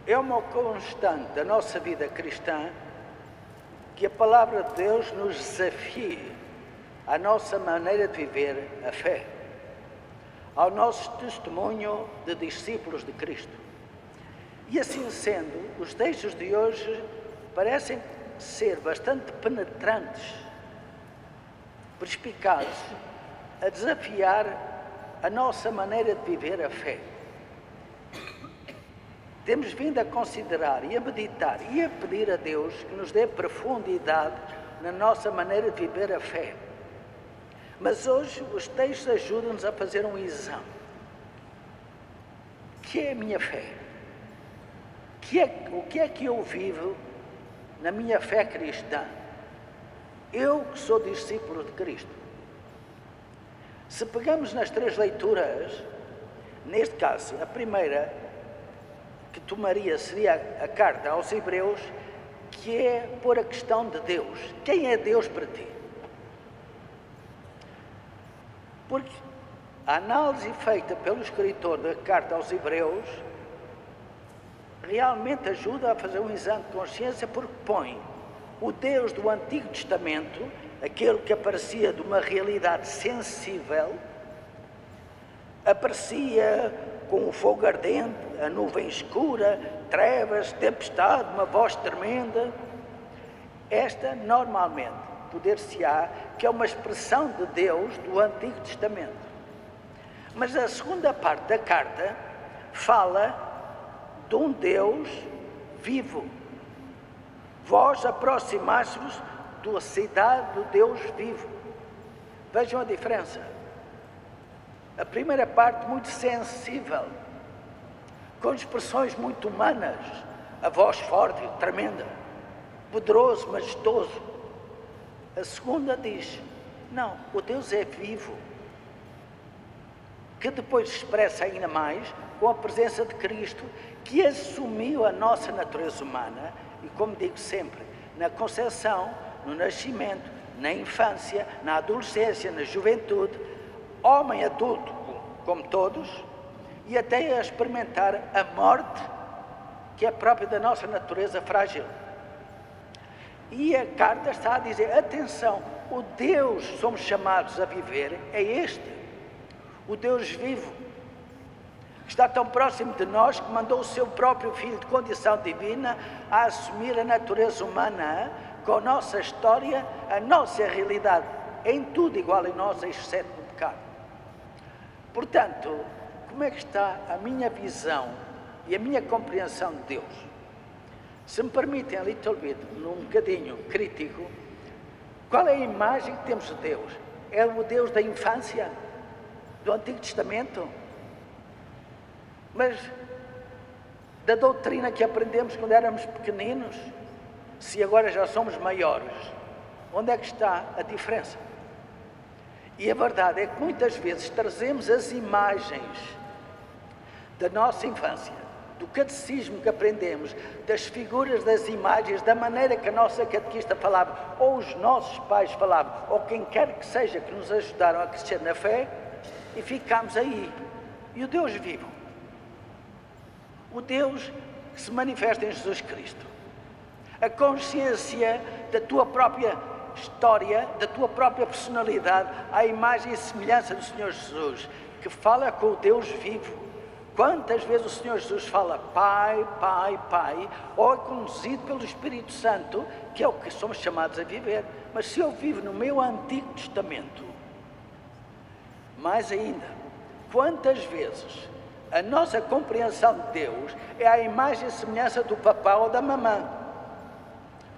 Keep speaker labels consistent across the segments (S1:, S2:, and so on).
S1: É uma constante da nossa vida cristã que a palavra de Deus nos desafie à nossa maneira de viver a fé, ao nosso testemunho de discípulos de Cristo. E assim sendo, os textos de hoje parecem ser bastante penetrantes, perspicazes, a desafiar a nossa maneira de viver a fé. Temos vindo a considerar e a meditar e a pedir a Deus que nos dê profundidade na nossa maneira de viver a fé. Mas hoje os textos ajudam-nos a fazer um exame. O que é a minha fé? O que é que eu vivo na minha fé cristã? Eu que sou discípulo de Cristo. Se pegamos nas três leituras, neste caso, a primeira que tomaria seria a carta aos Hebreus, que é pôr a questão de Deus. Quem é Deus para ti? Porque a análise feita pelo escritor da carta aos Hebreus realmente ajuda a fazer um exame de consciência, porque põe o Deus do Antigo Testamento, aquele que aparecia de uma realidade sensível, aparecia com o fogo ardente, a nuvem escura, trevas, tempestade, uma voz tremenda. Esta, normalmente, poder-se-á que é uma expressão de Deus do Antigo Testamento. Mas a segunda parte da carta fala de um Deus vivo. Vós aproximaste-vos da cidade do Deus vivo. Vejam a diferença. A primeira parte muito sensível, com expressões muito humanas, a voz forte e tremenda, poderoso, majestoso. A segunda diz, não, o Deus é vivo, que depois se expressa ainda mais com a presença de Cristo, que assumiu a nossa natureza humana, e como digo sempre, na concepção, no nascimento, na infância, na adolescência, na juventude, homem adulto, como todos, e até a experimentar a morte, que é própria da nossa natureza frágil. E a carta está a dizer, atenção, o Deus que somos chamados a viver é este, o Deus vivo, que está tão próximo de nós, que mandou o seu próprio Filho de condição divina a assumir a natureza humana, com a nossa história, a nossa realidade, em tudo igual a nós, exceto no pecado. Portanto, como é que está a minha visão e a minha compreensão de Deus? Se me permitem, a little bit, num bocadinho crítico, qual é a imagem que temos de Deus? É o Deus da infância, do Antigo Testamento? Mas da doutrina que aprendemos quando éramos pequeninos, se agora já somos maiores, onde é que está a diferença? E a verdade é que muitas vezes trazemos as imagens da nossa infância, do catecismo que aprendemos, das figuras das imagens, da maneira que a nossa catequista falava, ou os nossos pais falavam, ou quem quer que seja que nos ajudaram a crescer na fé, e ficamos aí. E o Deus vivo, o Deus que se manifesta em Jesus Cristo, a consciência da tua própria história, da tua própria personalidade, à imagem e semelhança do Senhor Jesus, que fala com o Deus vivo. Quantas vezes o Senhor Jesus fala Pai, Pai, Pai, ou é conduzido pelo Espírito Santo, que é o que somos chamados a viver. Mas se eu vivo no meu Antigo Testamento, mais ainda, quantas vezes a nossa compreensão de Deus é a imagem e semelhança do papá ou da mamã?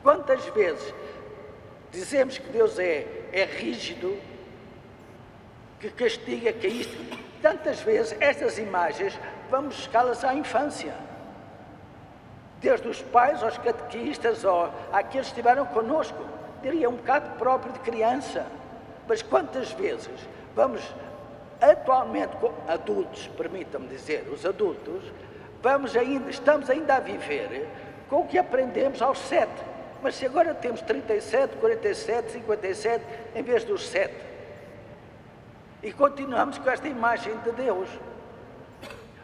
S1: Quantas vezes dizemos que Deus é rígido, que castiga, que é isto? Tantas vezes estas imagens vamos buscá-las à infância, desde os pais aos catequistas ou àqueles que estiveram connosco, diria um bocado próprio de criança. Mas quantas vezes vamos atualmente, com adultos, permitam-me dizer, os adultos, estamos ainda a viver com o que aprendemos aos 7, mas se agora temos 37, 47, 57 em vez dos 7, e continuamos com esta imagem de Deus.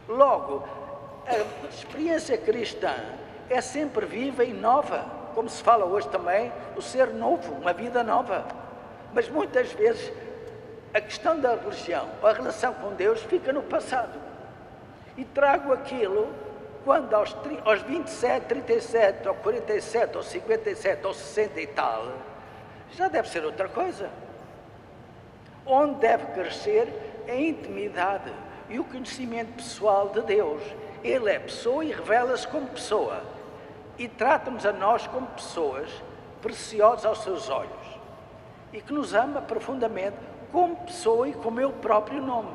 S1: Logo, a experiência cristã é sempre viva e nova, como se fala hoje também, o ser novo, uma vida nova. Mas muitas vezes a questão da religião, a relação com Deus, fica no passado. E trago aquilo quando aos 27, 37, ou 47, ou 57, ou 60 e tal, já deve ser outra coisa. Onde deve crescer a intimidade e o conhecimento pessoal de Deus. Ele é pessoa e revela-se como pessoa. E trata-nos a nós como pessoas preciosas aos seus olhos. E que nos ama profundamente como pessoa e com o meu próprio nome.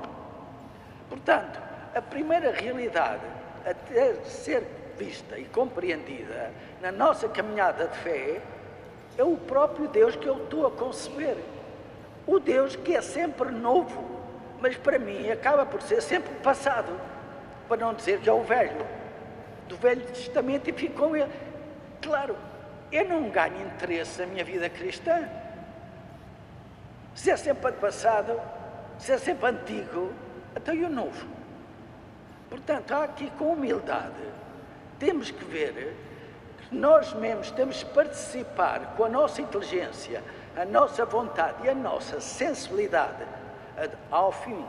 S1: Portanto, a primeira realidade a ter ser vista e compreendida na nossa caminhada de fé é o próprio Deus que eu estou a conceber. O Deus que é sempre novo, mas para mim acaba por ser sempre passado, para não dizer que é o velho, do Velho Testamento, e ficou ele. Claro, eu não ganho interesse na minha vida cristã. Se é sempre passado, se é sempre antigo, então e o novo? Portanto, há aqui com humildade, temos que ver que nós mesmos temos que participar com a nossa inteligência, a nossa vontade e a nossa sensibilidade, ao fim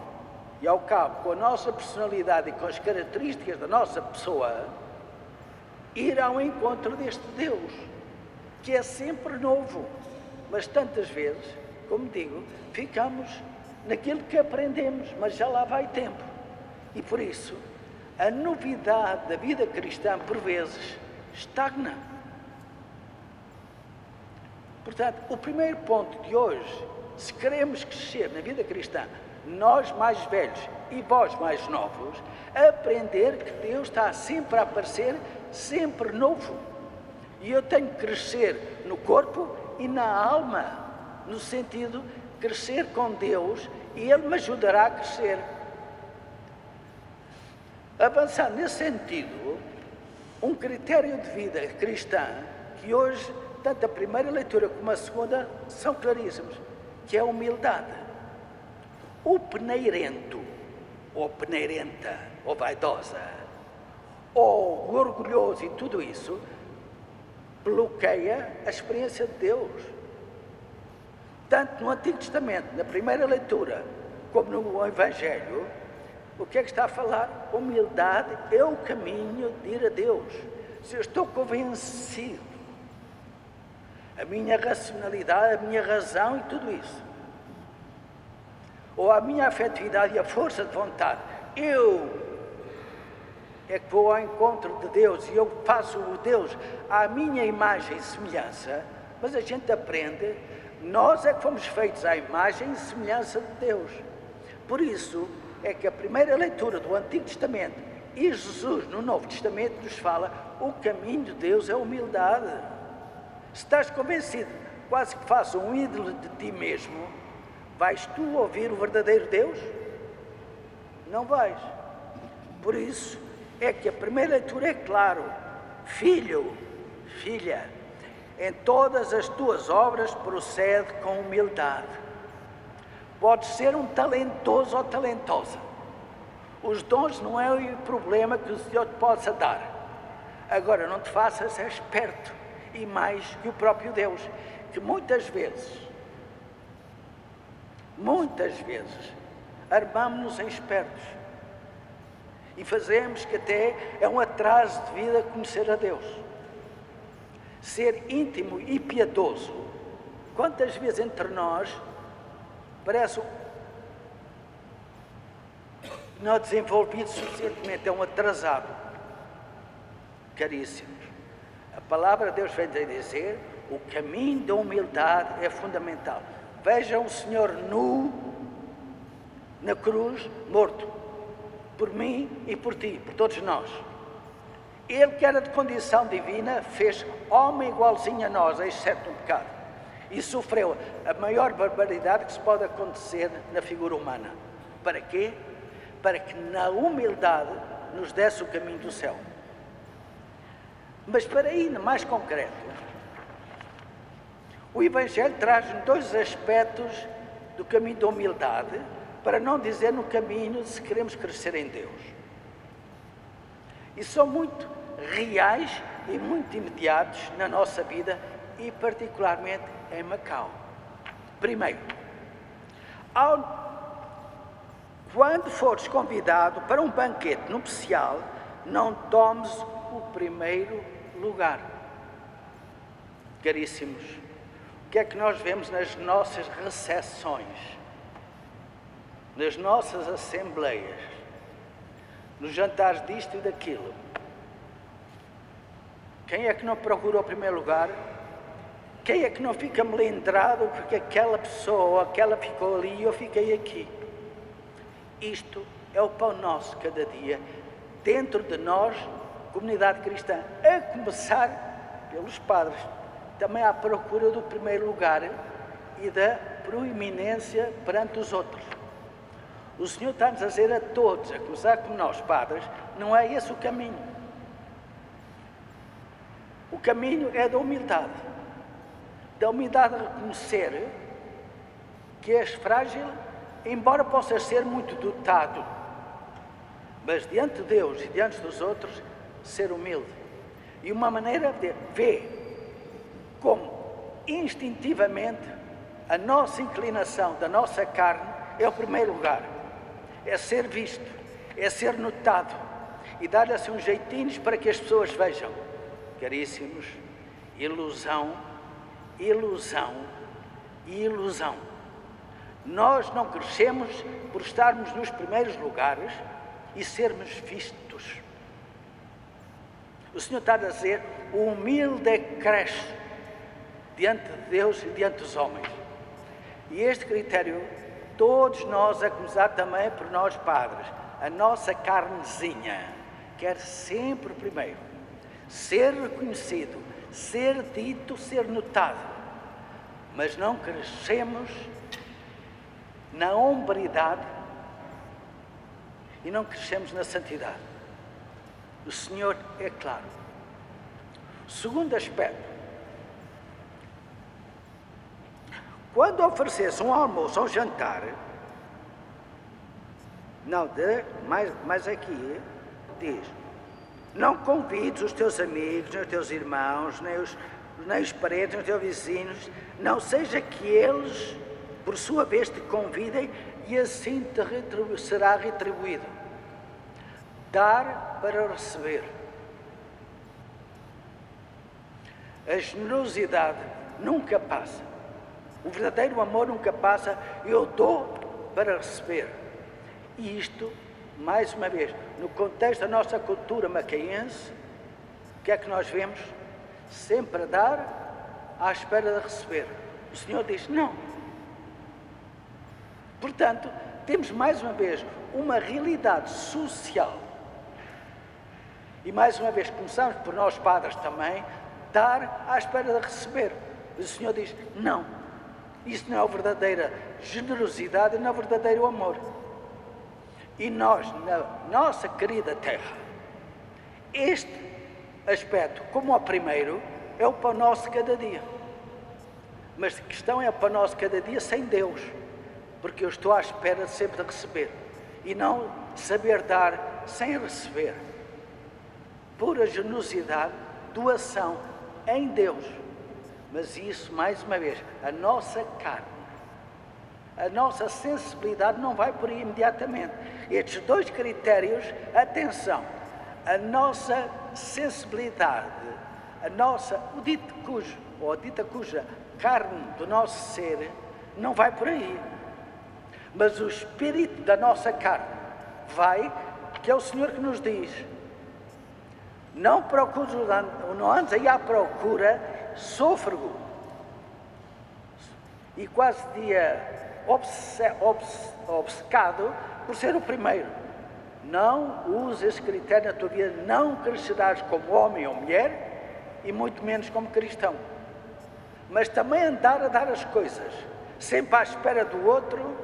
S1: e ao cabo, com a nossa personalidade e com as características da nossa pessoa, ir ao encontro deste Deus, que é sempre novo, mas tantas vezes, como digo, ficamos naquilo que aprendemos, mas já lá vai tempo. E por isso, a novidade da vida cristã, por vezes, estagna. Portanto, o primeiro ponto de hoje, se queremos crescer na vida cristã, nós mais velhos e vós mais novos, aprender que Deus está sempre a aparecer, sempre novo. E eu tenho que crescer no corpo e na alma, no sentido de crescer com Deus, e Ele me ajudará a crescer. Avançando nesse sentido, um critério de vida cristã, que hoje, tanto a primeira leitura como a segunda, são claríssimos, que é a humildade. O peneirento, ou peneirenta, ou vaidosa, ou orgulhoso e tudo isso, bloqueia a experiência de Deus. Tanto no Antigo Testamento, na primeira leitura, como no Evangelho, o que é que está a falar? Humildade é o caminho de ir a Deus. Se eu estou convencido, a minha racionalidade, a minha razão e tudo isso, ou a minha afetividade e a força de vontade, eu é que vou ao encontro de Deus e eu faço o Deus à minha imagem e semelhança, mas a gente aprende, nós é que fomos feitos à imagem e semelhança de Deus. Por isso é que a primeira leitura do Antigo Testamento e Jesus no Novo Testamento nos fala, o caminho de Deus é a humildade. Se estás convencido, quase que faça um ídolo de ti mesmo, vais tu ouvir o verdadeiro Deus? Não vais. Por isso é que a primeira leitura é claro, filho, filha, em todas as tuas obras procede com humildade. Podes ser um talentoso ou talentosa. Os dons não é o problema que o Senhor te possa dar. Agora, não te faças esperto e mais que o próprio Deus, que muitas vezes, armamos-nos em espertos e fazemos que até é um atraso de vida conhecer a Deus. Ser íntimo e piedoso, quantas vezes entre nós parece não desenvolvido suficientemente, é um atrasado. Caríssimos, a palavra de Deus vem a dizer, o caminho da humildade é fundamental. Vejam o Senhor nu, na cruz, morto, por mim e por ti, por todos nós. Ele que era de condição divina, fez homem igualzinho a nós, exceto no pecado. E sofreu a maior barbaridade que se pode acontecer na figura humana. Para quê? Para que na humildade nos desse o caminho do céu. Mas para ir mais concreto, o Evangelho traz-nos dois aspectos do caminho da humildade, para não dizer no caminho se queremos crescer em Deus. e são muito reais e muito imediatos na nossa vida e particularmente em Macau. Primeiro, quando fores convidado para um banquete nupcial, não tomes o primeiro lugar. Caríssimos, o que é que nós vemos nas nossas recepções, nas nossas assembleias, nos jantares disto e daquilo? Quem é que não procura o primeiro lugar? Quem é que não fica melindrado porque aquela pessoa ou aquela ficou ali e eu fiquei aqui? Isto é o pão nosso cada dia, dentro de nós, comunidade cristã, a começar pelos padres, também à procura do primeiro lugar e da proeminência perante os outros. O Senhor está-nos a dizer a todos, a começar com nós, padres, não é esse o caminho. O caminho é da humildade de reconhecer que és frágil, embora possas ser muito dotado, mas diante de Deus e diante dos outros, ser humilde. E uma maneira de ver como instintivamente a nossa inclinação da nossa carne é o primeiro lugar, é ser visto, é ser notado e dar-lhe assim uns jeitinhos para que as pessoas vejam. Caríssimos, ilusão, ilusão e ilusão. Nós não crescemos por estarmos nos primeiros lugares e sermos vistos. O Senhor está a dizer, o humilde cresce diante de Deus e diante dos homens. E este critério, todos nós, a começar também por nós padres, a nossa carnezinha quer sempre primeiro ser reconhecido, ser dito, ser notado, mas não crescemos na hombridade e não crescemos na santidade. O Senhor é claro. Segundo aspecto, quando ofereces um almoço ou jantar, mas aqui diz, não convides os teus amigos, nem os teus irmãos, nem os parentes, nem os teus vizinhos, não seja que eles, por sua vez, te convidem e assim te será retribuído. Dar para receber. A generosidade nunca passa. O verdadeiro amor nunca passa. Eu dou para receber. E isto, mais uma vez, no contexto da nossa cultura macaense, o que é que nós vemos? Sempre a dar à espera de receber. O Senhor diz não. Portanto, temos mais uma vez uma realidade social. E mais uma vez, começamos por nós padres também, dar à espera de receber. O Senhor diz, não, isso não é a verdadeira generosidade, não é o verdadeiro amor. E nós, na nossa querida terra, este aspecto, como o primeiro, é o pão nosso de cada dia. Mas a questão é o pão nosso de cada dia sem Deus, porque eu estou à espera sempre de receber, e não saber dar sem receber. Pura generosidade, doação em Deus. Mas isso, mais uma vez, a nossa carne, a nossa sensibilidade não vai por aí imediatamente. Estes dois critérios, atenção, a nossa sensibilidade, o dito cujo, ou a dita cuja carne do nosso ser, não vai por aí. Mas o espírito da nossa carne vai, que é o Senhor que nos diz, não procures, não andes aí à procura, sôfrego, e quase dia obcecado por ser o primeiro. Não uses esse critério na tua vida, não crescerás como homem ou mulher, e muito menos como cristão. Mas também andar a dar as coisas, sempre à espera do outro.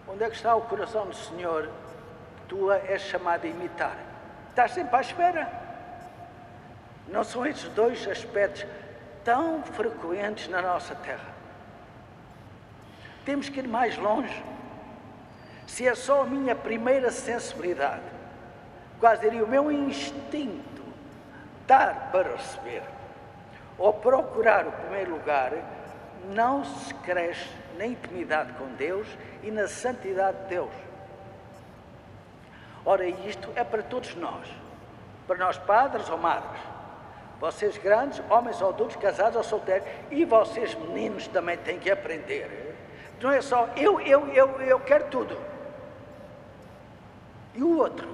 S1: Onde é que está o coração do Senhor que tu és chamado a imitar? Estás sempre à espera. Não são estes dois aspectos tão frequentes na nossa terra? Temos que ir mais longe. Se é só a minha primeira sensibilidade quase diria, o meu instinto, dar para receber, ou procurar o primeiro lugar, não se cresce na intimidade com Deus e na santidade de Deus. Ora, isto é para todos nós, para nós padres ou madres, vocês grandes, homens ou adultos, casados ou solteiros, e vocês meninos também têm que aprender. Não é só eu quero tudo. E o outro?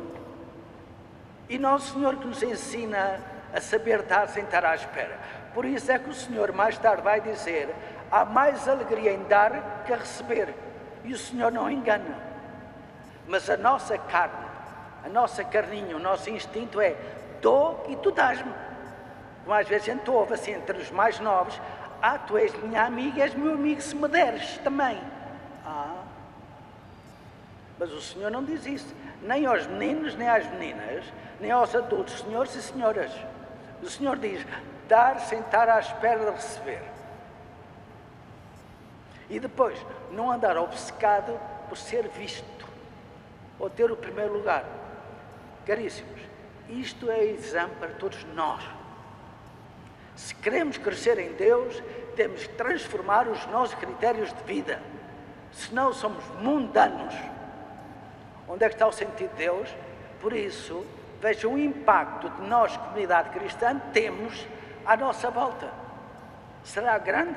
S1: E Nosso Senhor que nos ensina a saber dar sem estar à espera. Por isso é que o Senhor mais tarde vai dizer, há mais alegria em dar que a receber. E o Senhor não engana. Mas a nossa carne, a nossa carninha, o nosso instinto é, dou e tu dás-me. Como às vezes a gente ouve assim entre os mais novos, tu és minha amiga, és meu amigo se me deres também. Mas o Senhor não diz isso, nem aos meninos, nem às meninas, nem aos adultos, senhores e senhoras. O Senhor diz, dar sem estar à espera de receber. E depois, não andar obcecado por ser visto, ou ter o primeiro lugar. Caríssimos, isto é exame para todos nós. Se queremos crescer em Deus, temos que transformar os nossos critérios de vida. Senão somos mundanos. Onde é que está o sentido de Deus? Por isso, vejam o impacto que nós, comunidade cristã, temos à nossa volta. Será grande?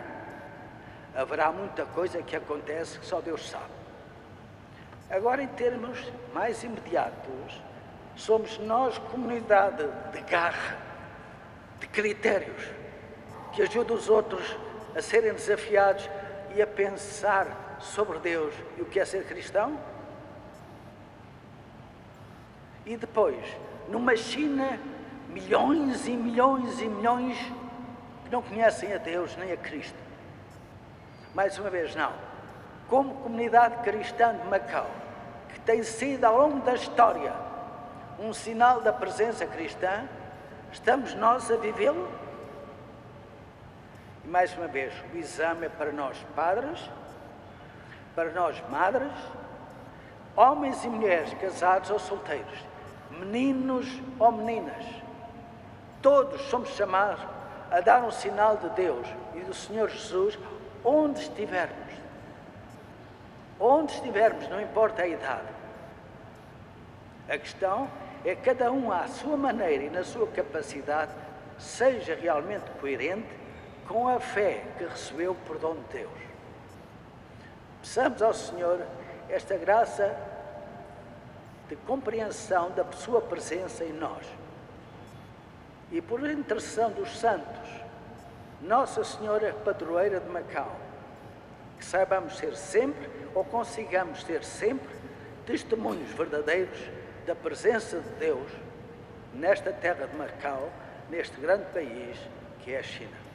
S1: Haverá muita coisa que acontece que só Deus sabe. Agora, em termos mais imediatos, somos nós comunidade de garra, de critérios, que ajuda os outros a serem desafiados e a pensar sobre Deus e o que é ser cristão? E depois, numa China, milhões e milhões e milhões que não conhecem a Deus nem a Cristo. Mais uma vez, não. Como comunidade cristã de Macau, que tem sido ao longo da história um sinal da presença cristã, estamos nós a vivê-lo? E mais uma vez, o exame é para nós padres, para nós madres, homens e mulheres casados ou solteiros, meninos ou meninas. Todos somos chamados a dar um sinal de Deus e do Senhor Jesus onde estivermos. Onde estivermos, não importa a idade. A questão é que cada um, à sua maneira e na sua capacidade, seja realmente coerente com a fé que recebeu por dom de Deus. Peçamos ao Senhor esta graça de compreensão da sua presença em nós. E por intercessão dos santos, Nossa Senhora Padroeira de Macau, que saibamos ser sempre, ou consigamos ser sempre, testemunhos verdadeiros da presença de Deus nesta terra de Macau, neste grande país que é a China.